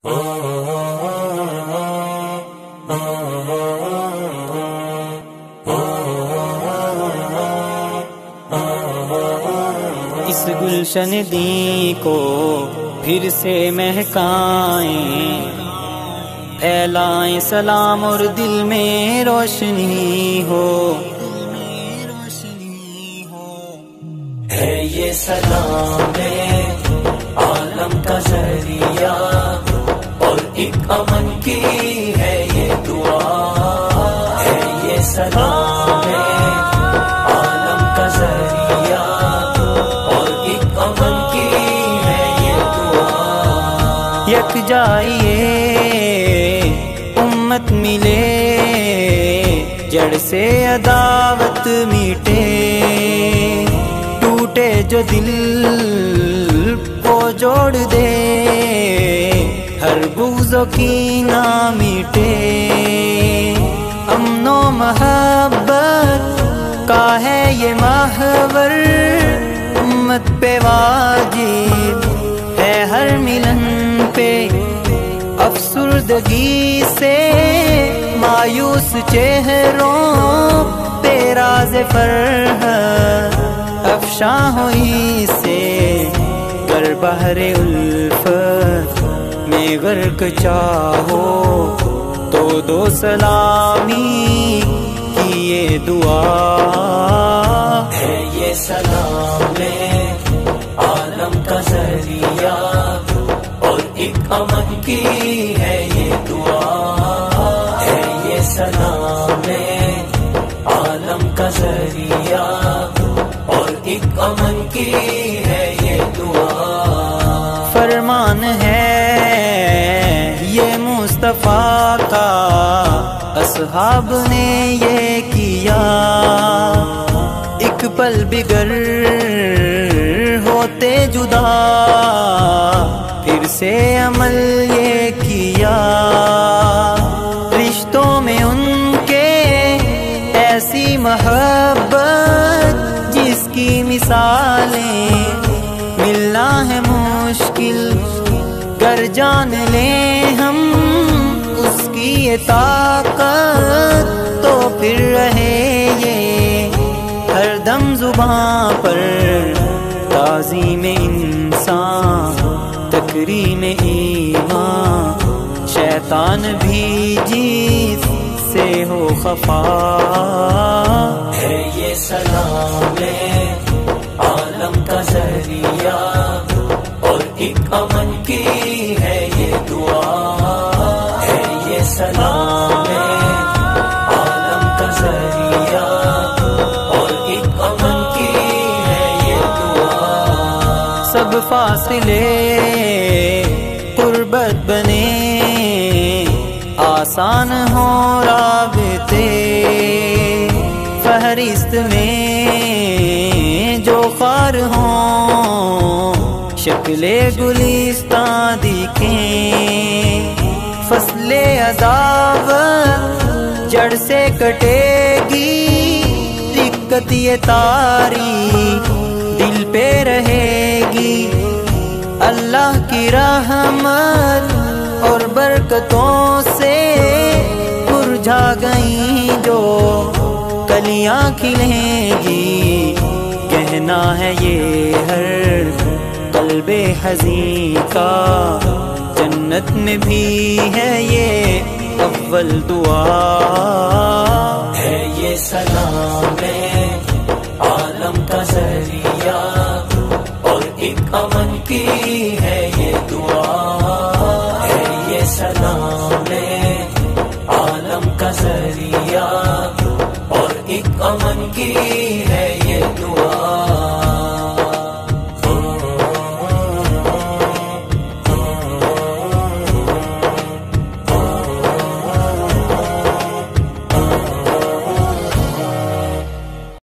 اس گلشن دی کو پھر سے مہکائیں، پھیلائیں سلام اور دل میں روشنی ہو۔ ہے یہ سلام عالم کا ذریعہ اور ایک امن کی ہے یہ دعا۔ ہے یہ سلام عالم کا ذریعہ اور ایک امن کی ہے یہ دعا۔ یکجائیے امت ملے، جڑ سے عداوت میٹے، ٹوٹے جو دل کو جوڑ دے، ہر بغض و کینہ میٹے۔ امن و محبت کا ہے یہ محور، امت پہ واجب ہے ہر ملن پہ۔ افسردگی سے مایوس چہروں پہ راز فرحت افشاں ہوئی سے، گر بحر الفت میں غرق چاہو تو دو سلامی کی یہ دعا۔ ہے یہ سلام عالم کا ذریعہ اور ایک امن کی ہے یہ دعا۔ ہے یہ سلام عالم کا ذریعہ اور ایک امن کی ہے یہ دعا۔ فرمان ہے یہ مصطفیٰ کا، اصحاب نے یہ کیا، ایک پل بگر ہوتے جدا، پھر سے عمل یہ کیا۔ رشتوں میں ان کے ایسی محبت جس کی مثالیں ملنا ہے مشکل، گر جان لیں ہم اس کی یہ طاقت تو پھر رہے یہ ہر دم زباں پر۔ تعظیم انسان تکریم ایمان، شیطان بھی جیت سے ہو خفا۔ ہے یہ سلام عالم کا ذریعہ اور ایک امن کی ہے یہ دعا۔ ہے یہ سلام عالم کا ذریعہ اور ایک امن کی ہے یہ دعا۔ سب فاصلے قربت بنے، آسان ہو رابطے، فہرست میں جو خار ہوں شکل گلستان دکھیں۔ فصل عذاب جڑ سے کٹے گی، دقت یہ تاری دل پہ رہے گی۔ اللہ کی رحمت اور برکتوں سے مرجھا گئیں جو کلیاں کھلیں گی۔ کہنا ہے یہ ہر قلب حزین کا، جنت میں بھی ہے یہ اول دعا۔ ہے یہ سلام عالم کا ذریعہ اور ایک امن کی ہے یہ دعا۔ ہے یہ سلام عالم کا ذریعہ اور ایک امن کی ہے یہ دعا۔